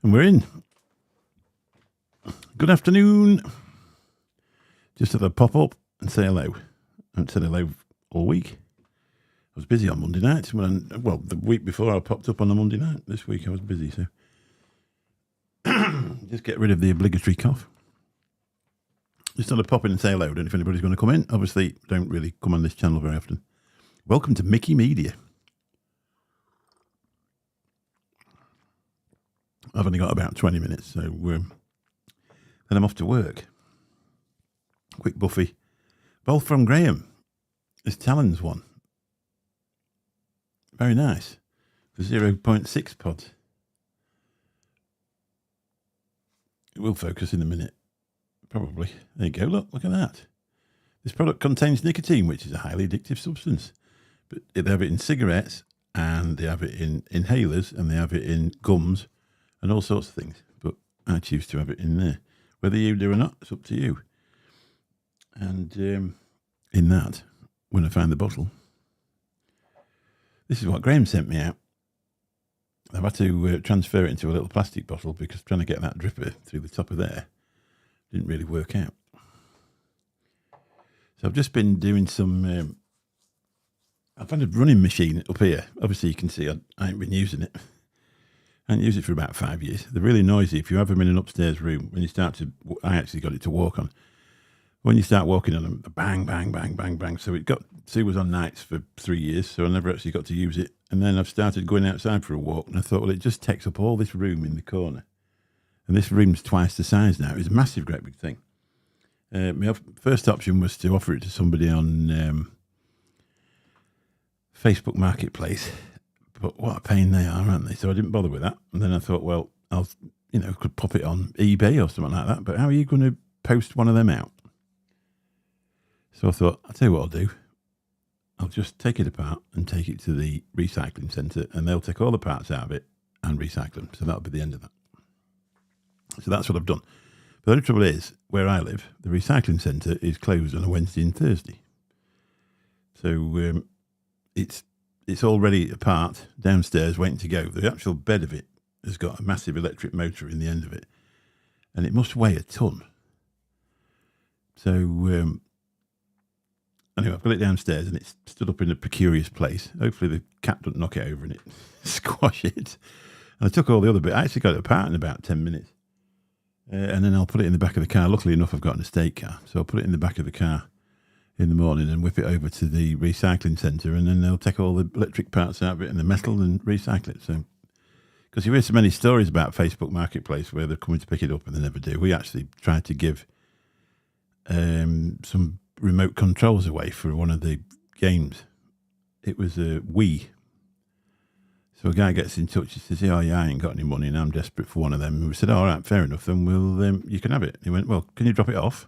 And we're in. Good afternoon. Just thought I'd pop up and say hello. I haven't said hello all week. I was busy on Monday night. The week before I popped up on a Monday night. This week I was busy, so just get rid of the obligatory cough. Just thought I'd pop in and say hello. I don't know if anybody's going to come in. Obviously, don't really come on this channel very often. Welcome to Mickey Media. I've only got about 20 minutes, so then I'm off to work. Quick Buffy. Both from Graham. This Talon's one. Very nice. For 0.6 pods. It will focus in a minute. Probably. There you go. Look at that. This product contains nicotine, which is a highly addictive substance. But they have it in cigarettes, and they have it in inhalers, and they have it in gums, and all sorts of things. But I choose to have it in there. Whether you do or not, it's up to you. And in that, when I find the bottle, this is what Graham sent me out. I've had to transfer it into a little plastic bottle because trying to get that dripper through the top of there didn't really work out. So I've just been doing some... I've had a running machine up here. Obviously, you can see I ain't been using it. I haven't used it for about 5 years. They're really noisy. If you have them in an upstairs room, when you start to... I actually got it to walk on. When you start walking on them, bang, bang, bang, bang, bang. So Sue was on nights for 3 years, so I never actually got to use it. And then I've started going outside for a walk, and I thought, well, it just takes up all this room in the corner. And this room's twice the size now. It's a massive, great big thing. My first option was to offer it to somebody on Facebook Marketplace. But what a pain they are, aren't they? So I didn't bother with that. And then I thought, well, could pop it on eBay or something like that. But how are you going to post one of them out? So I thought, I'll tell you what I'll do. I'll just take it apart and take it to the recycling centre, and they'll take all the parts out of it and recycle them. So that'll be the end of that. So that's what I've done. But the only trouble is, where I live, the recycling centre is closed on a Wednesday and Thursday. So it's already apart downstairs waiting to go. The actual bed of it has got a massive electric motor in the end of it, and it must weigh a ton. So anyway, I've got it downstairs, and it's stood up in a precarious place. Hopefully the cat doesn't knock it over and it squash it. And I took all the other bit. I actually got it apart in about 10 minutes. And then I'll put it in the back of the car. Luckily enough, I've got an estate car. So I'll put it in the back of the car in the morning and whip it over to the recycling centre, and then they'll take all the electric parts out of it and the metal and recycle it. So, because you hear so many stories about Facebook Marketplace where they're coming to pick it up and they never do. We actually tried to give some remote controls away for one of the games. It was a Wii. So a guy gets in touch. He says, "Oh yeah, I ain't got any money and I'm desperate for one of them." And we said, "All right, fair enough. Then you can have it." And he went, "Well, can you drop it off?"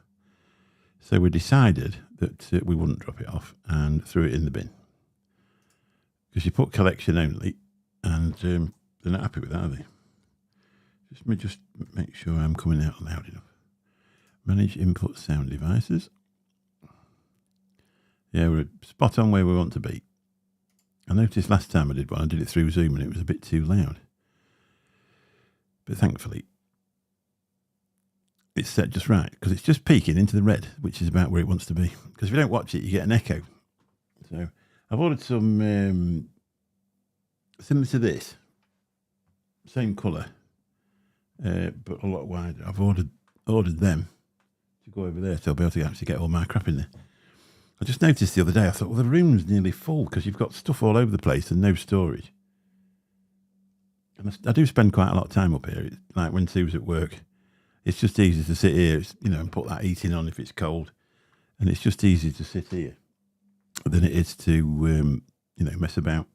So we decided that we wouldn't drop it off and threw it in the bin. Because you put collection only, and they're not happy with that, are they? Let me just make sure I'm coming out loud enough. Manage input sound devices. Yeah, we're spot on where we want to be. I noticed last time I did one, I did it through Zoom and it was a bit too loud. But thankfully, it's set just right, because it's just peaking into the red, which is about where it wants to be. Because if you don't watch it, you get an echo. So I've ordered some similar to this, same colour, but a lot wider. I've ordered them to go over there, so I'll be able to actually get all my crap in there. I just noticed the other day, I thought, well, the room's nearly full because you've got stuff all over the place and no storage. And I do spend quite a lot of time up here. It's like when Sue's at work, it's just easy to sit here, and put that heating on if it's cold. And it's just easy to sit here than it is to, mess about.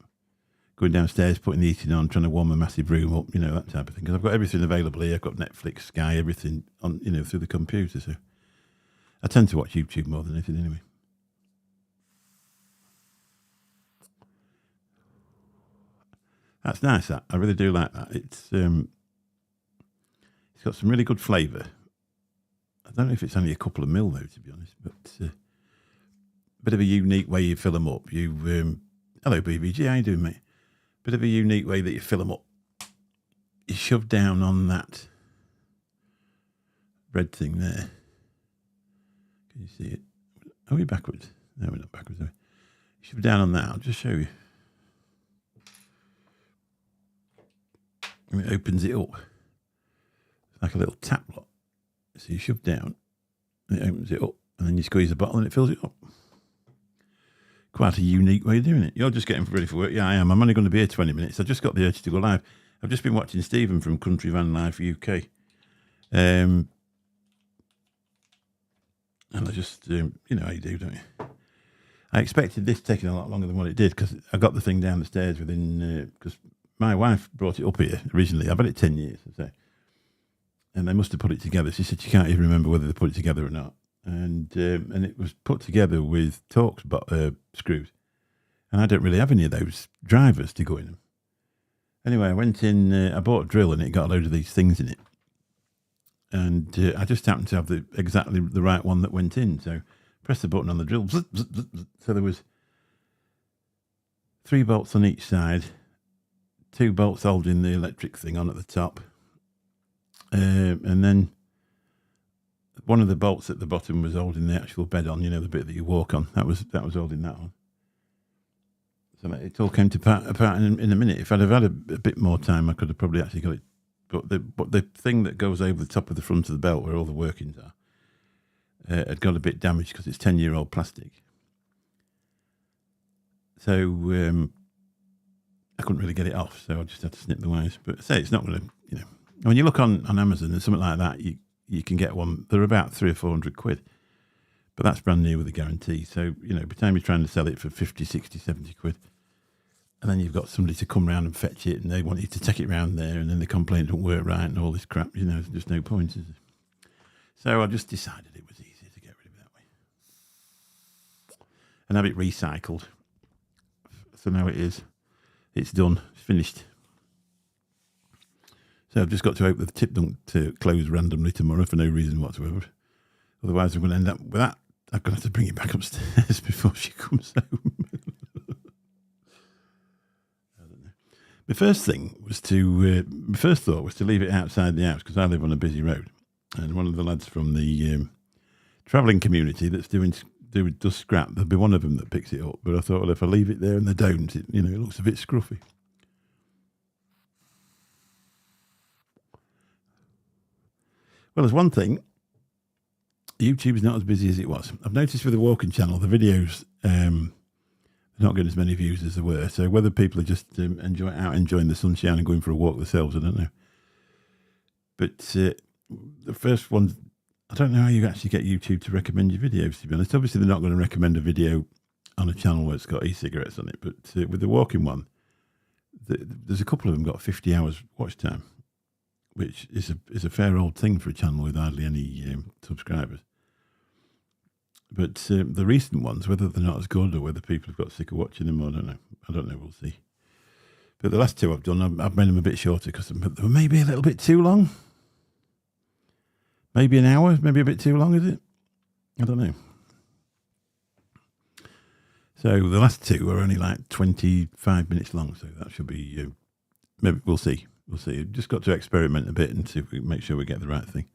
Going downstairs, putting the heating on, trying to warm a massive room up, that type of thing. Because I've got everything available here. I've got Netflix, Sky, everything on, through the computer. So I tend to watch YouTube more than anything anyway. That's nice, that. I really do like that. It's got some really good flavour. I don't know if it's only a couple of mil, though, to be honest, but a bit of a unique way you fill them up. Hello, BBG, how you doing, mate? Bit of a unique way that you fill them up. you shove down on that red thing there. Can you see it? Are we backwards? No, we're not backwards. Are we? Shove down on that. I'll just show you. And it opens it up. It's like a little tap lock. So you shove down, and it opens it up, and then you squeeze the bottle and it fills it up. Quite a unique way of doing it. You're just getting ready for work. Yeah, I am. I'm only going to be here 20 minutes. I just got the urge to go live. I've just been watching Stephen from Country Van Life UK. And I just, you know how you do, don't you? I expected this taking a lot longer than what it did because I got the thing down the stairs within, because my wife brought it up here originally. I've had it 10 years, I say. And they must have put it together. She said she can't even remember whether they put it together or not. And it was put together with Torx screws. And I don't really have any of those drivers to go in them. Anyway, I went in, I bought a drill and it got a load of these things in it. And I just happened to have exactly the right one that went in. So press the button on the drill. So there was 3 bolts on each side, 2 bolts holding the electric thing on at the top. And then one of the bolts at the bottom was holding the actual bed on, you know, the bit that you walk on. That was holding that on. So it all came apart in a minute. If I'd have had a bit more time, I could have probably actually got it. But the thing that goes over the top of the front of the belt, where all the workings are, had got a bit damaged because it's 10-year-old plastic. So I couldn't really get it off, so I just had to snip the wires. But I say it's not going to, you know, when you look on Amazon and something like that, you can get one. They're about 300 or 400 quid, but that's brand new with a guarantee. So, you know, by the time you're trying to sell it for 50, 60, 70 quid, and then you've got somebody to come round and fetch it, and they want you to take it round there, and then they complain it don't work right and all this crap, you know, there's just no point, is there? So I just decided it was easier to get rid of it that way. And have it recycled. So now it's done, it's finished. So I've just got to hope that the tip don't close randomly tomorrow for no reason whatsoever. Otherwise I'm going to end up with that. I'm going to have to bring it back upstairs before she comes home. My first thought was to leave it outside the house because I live on a busy road, and one of the lads from the travelling community that's does scrap, there'll be one of them that picks it up. But I thought, well, if I leave it there and they don't, it looks a bit scruffy. Well, there's one thing. YouTube's not as busy as it was. I've noticed with the walking channel, the videos. Not getting as many views as there were. So whether people are just enjoying the sunshine and going for a walk themselves, I don't know. But the first one, I don't know how you actually get YouTube to recommend your videos, to be honest. Obviously, they're not going to recommend a video on a channel where it's got e-cigarettes on it. But with the walking one, there's a couple of them got 50 hours watch time, which is a fair old thing for a channel with hardly any subscribers. But the recent ones, whether they're not as good or whether people have got sick of watching them, I don't know. We'll see. But the last two I've done, I've made them a bit shorter because they were maybe a little bit too long. Maybe an hour, maybe a bit too long, is it? I don't know. So the last two are only like 25 minutes long, so that should be, maybe we'll see. We'll see. We've just got to experiment a bit and see if we make sure we get the right thing.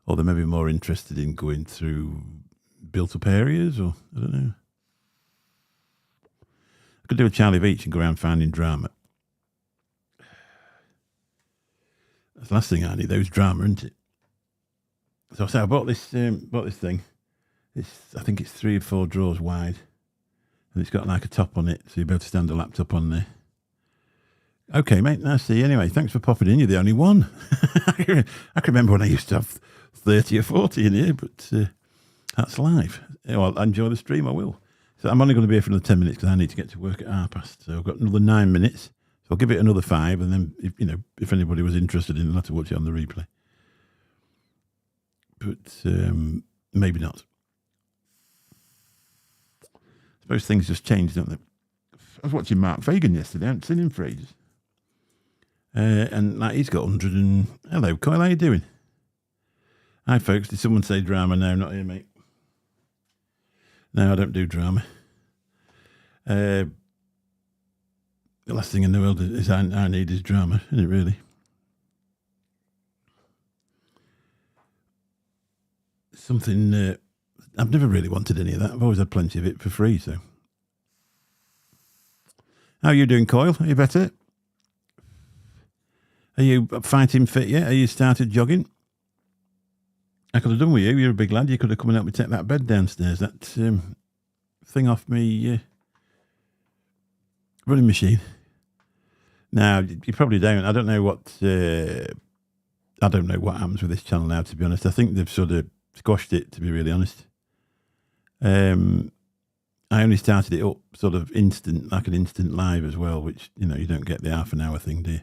Or they may be more interested in going through built-up areas, or I don't know. I could do a Charlie Beach and go around finding drama. That's the last thing I need. Those drama, isn't it? So I bought this thing. I think it's 3 or 4 drawers wide, and it's got like a top on it, so you'll be able to stand a laptop on there. Okay, mate. Nice to see you. Anyway, thanks for popping in. You're the only one. I can remember when I used to have 30 or 40 in here, but that's live. Well, I'll enjoy the stream. I will. So I'm only going to be here for another 10 minutes because I need to get to work at 1:30. So I've got another 9 minutes. So I'll give it another 5, and then if anybody was interested in it, I'll have to watch it on the replay. But maybe not. I suppose things just change, don't they? I was watching Mark Fagan yesterday. I haven't seen him for ages. And he's got 100 and... Hello, Kyle, how you doing? Hi, folks. Did someone say drama? No, not here, mate. No, I don't do drama. The last thing in the world I need is drama, isn't it, really? something I've never really wanted any of that. I've always had plenty of it for free. So, how are you doing, Coyle? Are you better? Are you fighting fit yet? Are you started jogging? I could have done with you. You're a big lad. You could have come and helped me take that bed downstairs. That thing off me running machine. Now, you probably don't. I don't know what happens with this channel now, to be honest. I think they've sort of squashed it, to be really honest. I only started it up sort of instant, like an instant live as well, which, you don't get the half an hour thing, do you?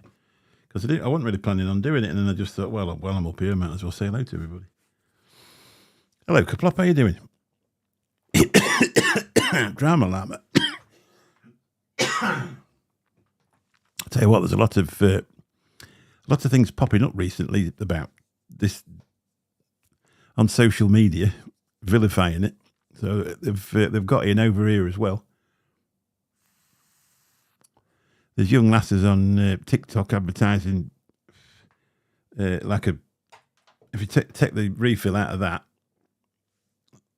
Because I wasn't really planning on doing it, and then I just thought, well, I'm up here, I might as well say hello to everybody. Hello, Kaplop, how you doing? Drama llama. I tell you what, there's a lot of things popping up recently about this on social media, vilifying it. So they've got in over here as well. There's young lasses on TikTok advertising if you take the refill out of that.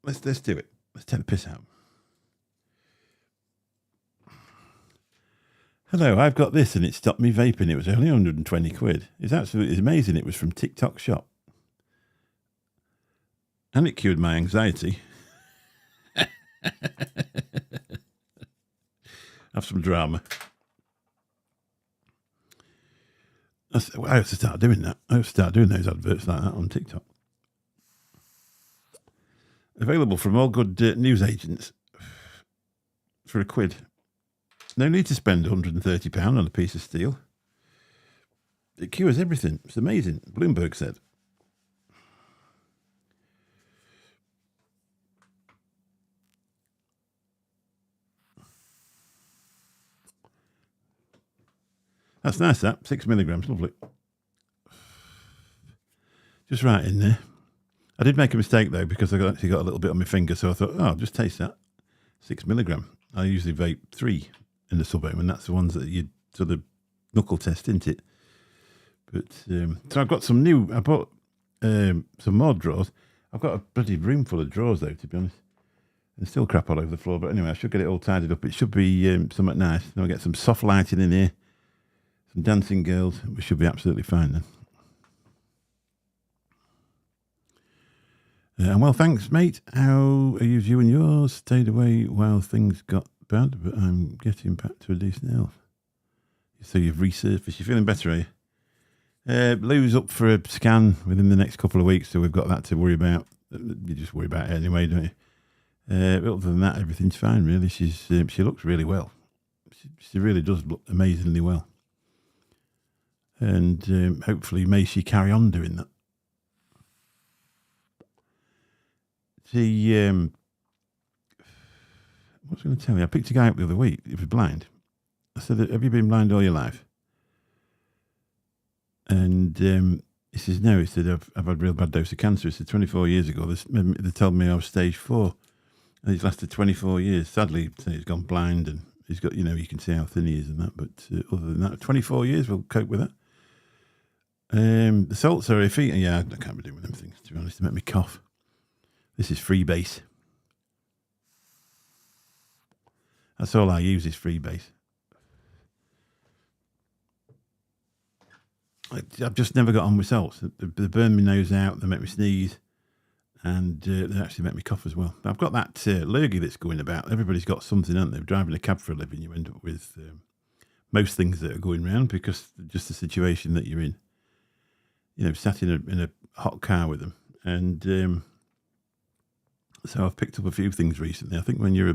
Let's do it. Let's take the piss out. Hello, I've got this and it stopped me vaping. It was only 120 quid. It's absolutely amazing. It was from TikTok Shop. And it cured my anxiety. Have some drama. I have to start doing that. I have to start doing those adverts like that on TikTok. Available from all good news agents for £1. No need to spend £130 on a piece of steel. It cures everything. It's amazing, Bloomberg said. That's nice, that. 6 milligrams, lovely. Just right in there. I did make a mistake, though, because I actually got a little bit on my finger, so I thought, I'll just taste that. 6 milligram. I usually vape 3 in the suburb, and that's the ones that you sort of knuckle test, isn't it? But, so I've got I bought some more drawers. I've got a bloody room full of drawers, though, to be honest. There's still crap all over the floor, but anyway, I should get it all tidied up. It should be somewhat nice. Then I'll get some soft lighting in here. Some dancing girls. We should be absolutely fine then. And well, thanks, mate. How are you and yours? Stayed away while things got bad, but I'm getting back to a decent health. So you've resurfaced. You're feeling better, are you? Lou's up for a scan within the next couple of weeks, so we've got that to worry about. You just worry about it anyway, don't you? But other than that, everything's fine, really. She looks really well. She really does look amazingly well. And hopefully may she carry on doing that. What was I going to tell you? I picked a guy up the other week. He was blind. I said, have you been blind all your life? And he says, no. He said, I've had a real bad dose of cancer. He said, 24 years ago, they told me I was stage 4. And he's lasted 24 years. Sadly, he's gone blind and he's got, you can see how thin he is and that. But other than that, 24 years, we'll cope with that. The salts are iffy. Yeah, I can't be doing with them things, to be honest. They make me cough. This is Freebase. That's all I use is Freebase. I've just never got on with salts. They burn my nose out, they make me sneeze, and they actually make me cough as well. I've got that lurgy that's going about. Everybody's got something, haven't they? Driving a cab for a living, you end up with most things that are going round because just the situation that you're in. Sat in a hot car with them. And so I've picked up a few things recently. I think when your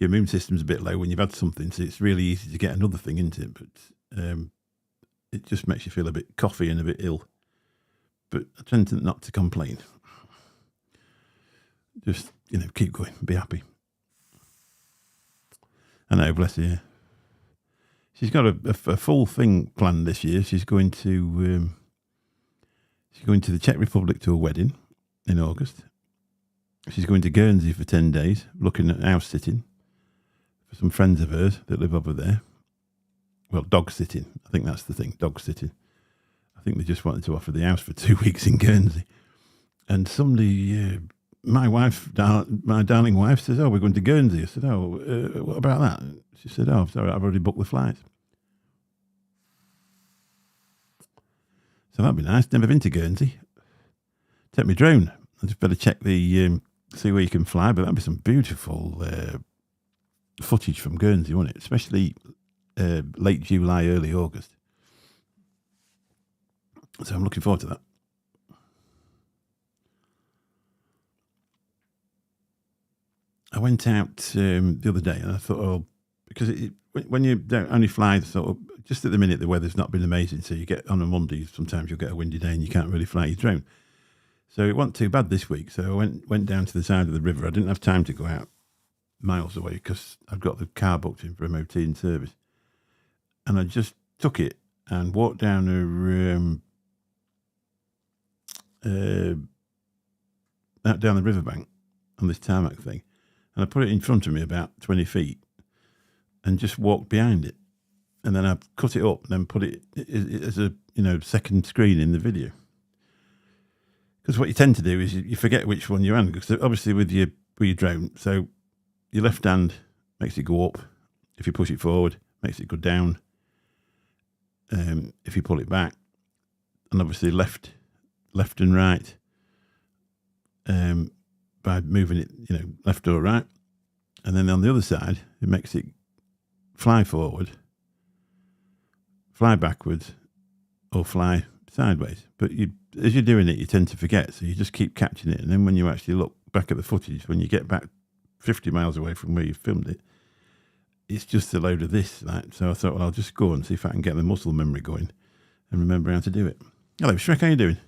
immune system's a bit low, when you've had something, so it's really easy to get another thing into it. But it just makes you feel a bit coughy and a bit ill. But I tend not to complain. Just, keep going, be happy. I know, bless her, yeah. She's got a full thing planned this year. She's going to the Czech Republic to a wedding in August. She's going to Guernsey for 10 days, looking at house sitting for some friends of hers that live over there. Well, dog sitting. I think that's the thing, dog sitting. I think they just wanted to offer the house for 2 weeks in Guernsey. And somebody, my wife, my darling wife, says, "Oh, we're going to Guernsey." I said, "Oh, what about that?" She said, "Oh, sorry, I've already booked the flights." So that'd be nice. Never been to Guernsey. Take my drone. I just better check the see where you can fly. But that'd be some beautiful footage from Guernsey, wouldn't it? Especially late July, early August. So I'm looking forward to that. I went out the other day and I thought, oh, because when you don't only fly sort of just at the minute, the weather's not been amazing. So you get on a Monday, sometimes you'll get a windy day and you can't really fly your drone. So it wasn't too bad this week. So I went down to the side of the river. I didn't have time to go out miles away because I've got the car booked in for MOT and service. And I just took it and walked down down the riverbank on this tarmac thing. And I put it in front of me about 20 feet and just walked behind it. And then I cut it up and then put it as a second screen in the video. Because what you tend to do is you forget which one you're on. Because obviously with your drone, so your left hand makes it go up. If you push it forward, makes it go down. If you pull it back, and obviously left and right, by moving it, left or right, and then on the other side, it makes it fly forward, fly backwards, or fly sideways. But as you're doing it, you tend to forget, so you just keep catching it, and then when you actually look back at the footage, when you get back 50 miles away from where you filmed it, it's just a load of this. So I thought, well, I'll just go and see if I can get the muscle memory going and remember how to do it. Hello, Shrek, how you doing?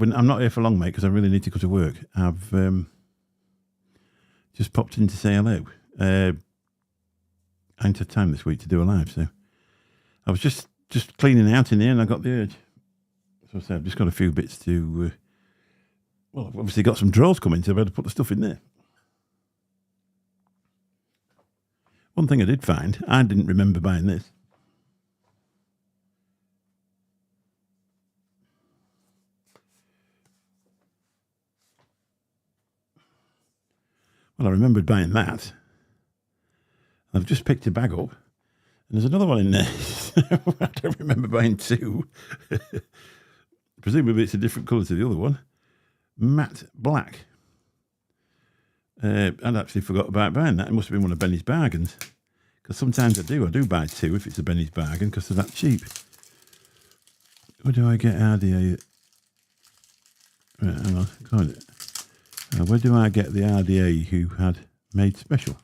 I'm not here for long, mate, because I really need to go to work. I've just popped in to say hello. I ain't had time this week to do a live, so I was just cleaning out in here and I got the urge. So I said, I've just got a few bits to... well, I've obviously got some drawers coming, so I've had to put the stuff in there. One thing I did find, I didn't remember buying this. Well, I remembered buying that. I've just picked a bag up. And there's another one in there. I don't remember buying two. Presumably it's a different colour to the other one. Matte black. I'd actually forgot about buying that. It must have been one of Benny's bargains. Because sometimes I do buy two if it's a Benny's bargain because they're that cheap. Where do I get RDA? Right, hang on. Find it. Where do I get the RDA who had made special?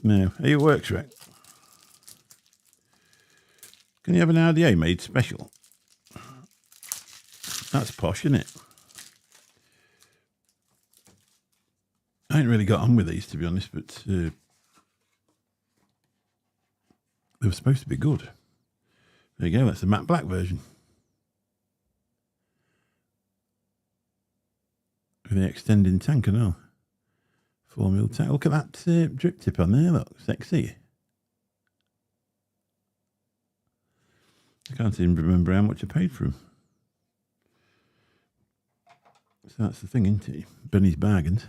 No, it works, right? Can you have an RDA made special? That's posh, isn't it? I ain't really got on with these, to be honest, but they were supposed to be good. There you go, that's the matte black version. With the extending tank and all. 4mm tank. Look at that drip tip on there, look, sexy. I can't even remember how much I paid for them. So that's the thing, isn't it? Benny's bargains.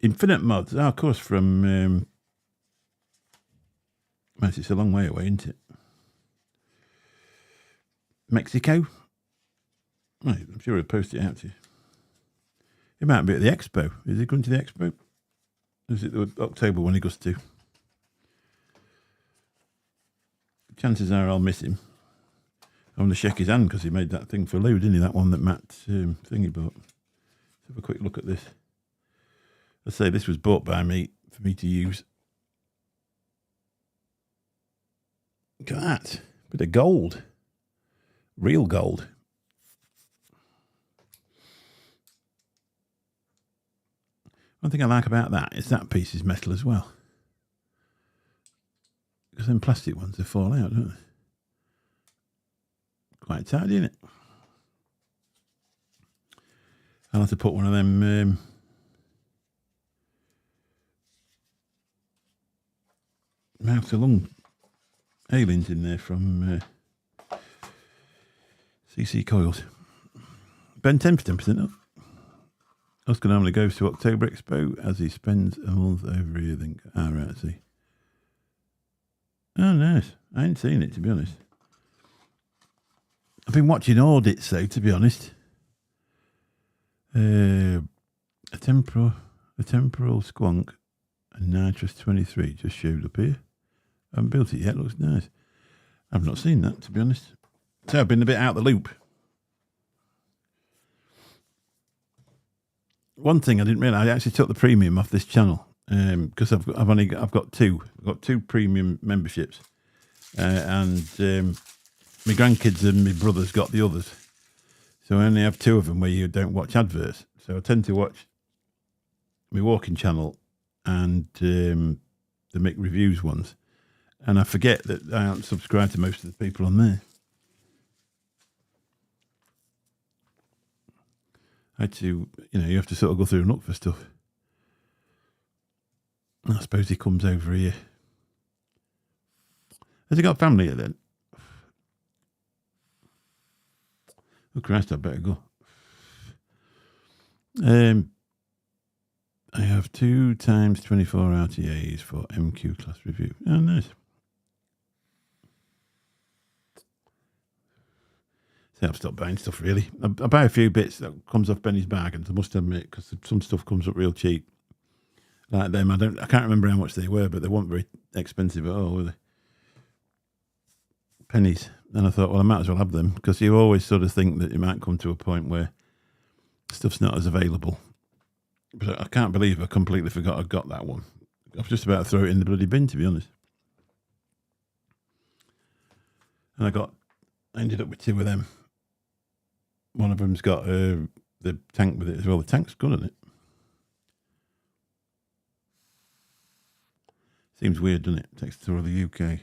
Infinite mods. Oh, of course, from... well, it's a long way away, isn't it? Mexico? Right, I'm sure he'll post it out to you. He might be at the expo. Is he going to the expo? Or is it October when he goes to? Chances are I'll miss him. I want to shake his hand because he made that thing for Lou, didn't he? That one that Matt thingy bought. Let's have a quick look at this. Let's say this was bought by me for me to use. Look at that. Bit of gold. Real gold. One thing I like about that is that piece is metal as well. Because them plastic ones, they fall out, don't they? Quite tidy, isn't it? I'll have to put one of them mouth to lung aliens in there from CC Coils. Ben 10 for 10% off. Oscar normally goes to October Expo as he spends a month over here. Think, right, I see. Oh, nice. I ain't seen it, to be honest. I've been watching audits, though, to be honest. A temporal squonk and nitrous 23 just showed up here. I haven't built it yet. Looks nice. I've not seen that, to be honest. So I've been a bit out of the loop. One thing I didn't realise, I actually took the premium off this channel because I've got two. I've got two premium memberships, and my grandkids and my brothers got the others. So I only have two of them where you don't watch adverts. So I tend to watch my walking channel and the Mick Reviews ones, and I forget that I aren't subscribed to most of the people on there. I had to, you have to sort of go through and look for stuff. I suppose he comes over here. Has he got family here then? Oh Christ, I better go. I have 2 times 24 RTAs for MQ class review. Oh, nice. See, I've stopped buying stuff, really. I buy a few bits that comes off Benny's bargains, I must admit, because some stuff comes up real cheap. Like them, I can't remember how much they were, but they weren't very expensive at all, were they? Pennies. And I thought, well, I might as well have them, because you always sort of think that you might come to a point where stuff's not as available. But I can't believe I completely forgot I got that one. I was just about to throw it in the bloody bin, to be honest. And I ended up with 2 of them. One of them's got the tank with it as well. The tank's good, isn't it? Seems weird, doesn't it? Takes the tour of the UK.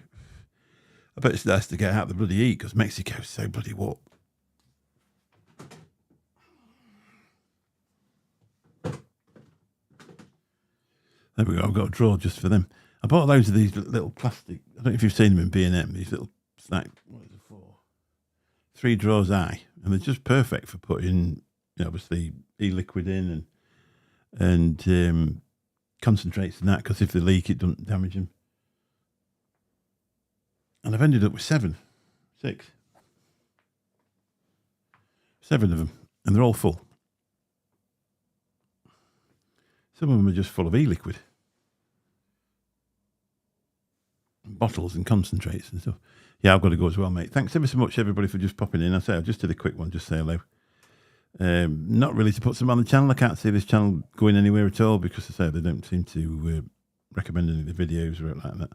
I bet it's nice to get out of the bloody heat because Mexico's so bloody warm. There we go. I've got a drawer just for them. I bought loads of these little plastic. I don't know if you've seen them in B&M. These little snack. What is it for? 3 drawers high, and they're just perfect for putting, obviously, e-liquid in and concentrates and that. Because if they leak, it doesn't damage them. And I've ended up with 7 of them, and they're all full. Some of them are just full of e-liquid. Bottles and concentrates and stuff. Yeah, I've got to go as well, mate. Thanks ever so much, everybody, for just popping in. I just did a quick one, just say hello. Not really to put some on the channel. I can't see this channel going anywhere at all because, they don't seem to recommend any of the videos or anything like that.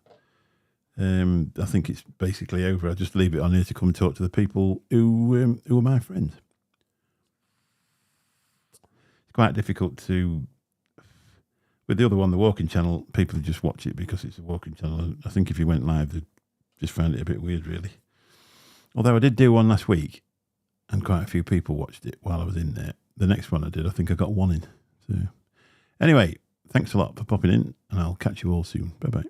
I think it's basically over. I just leave it on here to come and talk to the people who are my friends. It's quite difficult to... With the other one, the walking channel, people just watch it because it's a walking channel. I think if you went live, they'd just find it a bit weird, really. Although I did do one last week, and quite a few people watched it while I was in there. The next one I did, I think I got 1 in. So, anyway, thanks a lot for popping in, and I'll catch you all soon. Bye-bye.